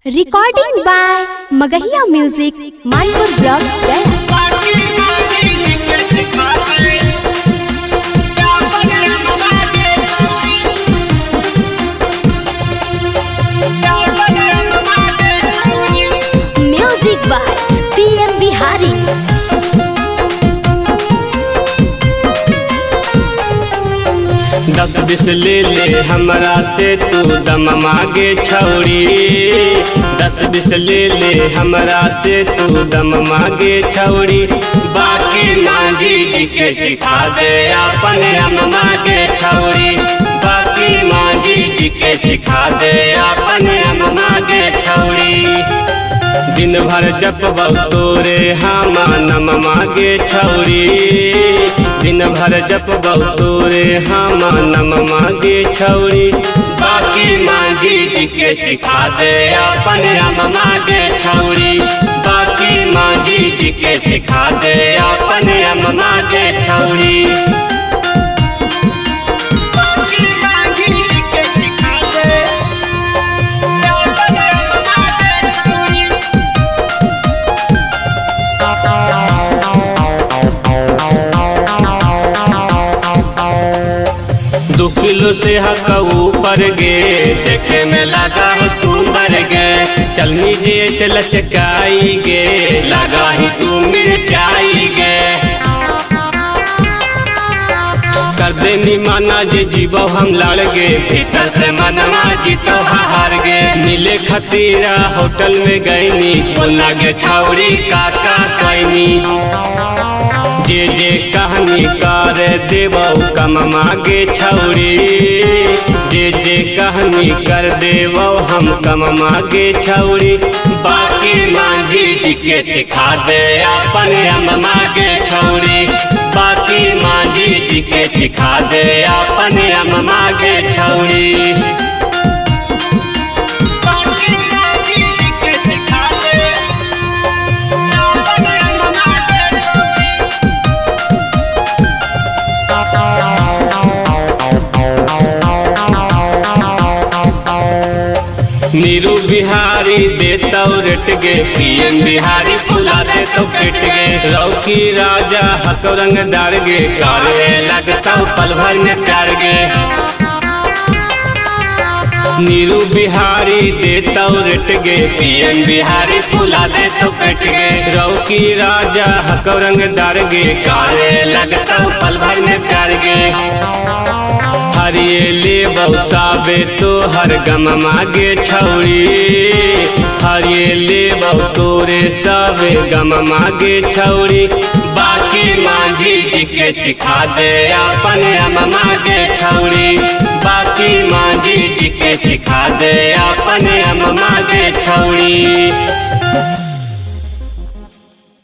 Recording by Magahiya music Manpur block Gaya. Music by PM Bihari. 10-20 ले ले हमरा से तू दम मांगे छौरी। 10-20 ले ले हमरा से तू दम मांगे छौरी। बाकी मांझी जी के सिखा दे अपन हम मांगे छौरी। बाकी मांझी जी के सिखा दे अपन हम मांगे छौरी। दिन भर जपबौ तोरे हम नम मांगे छौरी। दिन भर जपबौ तोरे हम नम मांगे छौरी। बाकी मांझी जी के सिखा दे अपन हम मांगे छौरी। बाकी मांझी जी के सिखा दे अपन हम मांगे छौरी। दो किलो से हक ऊपर गे, देखे में लगा हो सुंदर गे। चलनी जी ऐसे लचकाई गे, लगा ही तू मिर्चाई गे। कर देनी माना जे जीवो हम लड़ गे, भीतर से मनवा जीतो हार गे। मिले खतीरा होटल में गईनी, बोला गे छौरी काका कैनी। जे जे कहानी कर देवो कम मांगे छौरी। जे जे कहानी कर देवो हम कम मांगे छौरी। बाकी मांझी जी के सिखा दे अपन हम मांगे छौरी। बाकी मांझी जी के सिखा दे अपन हम मांगे छौरी। नीरू बिहारी देता रेट गे, पीएम बिहारी फुला देता पेट गे। रौकी राजा हक रंगदार गे, करे लगता पल भर में प्यार गे। नीरू बिहारी देता रेट गे, पीएम बिहारी फुला देता पेट गे। रौकी राजा हक रंगदार गे, करे लगता पल भर में प्यार गे। हरिये ले बौसाबे तो हर गम मांगे छौरी। हरिये ले बौ तोरे सबे गम मांगे छौरी। बाकी मांझी जी के सिखा दे अपन हम मांगे छौरी। बाकी मांझी जी के सिखा दे अपन हम मांगे छौरी।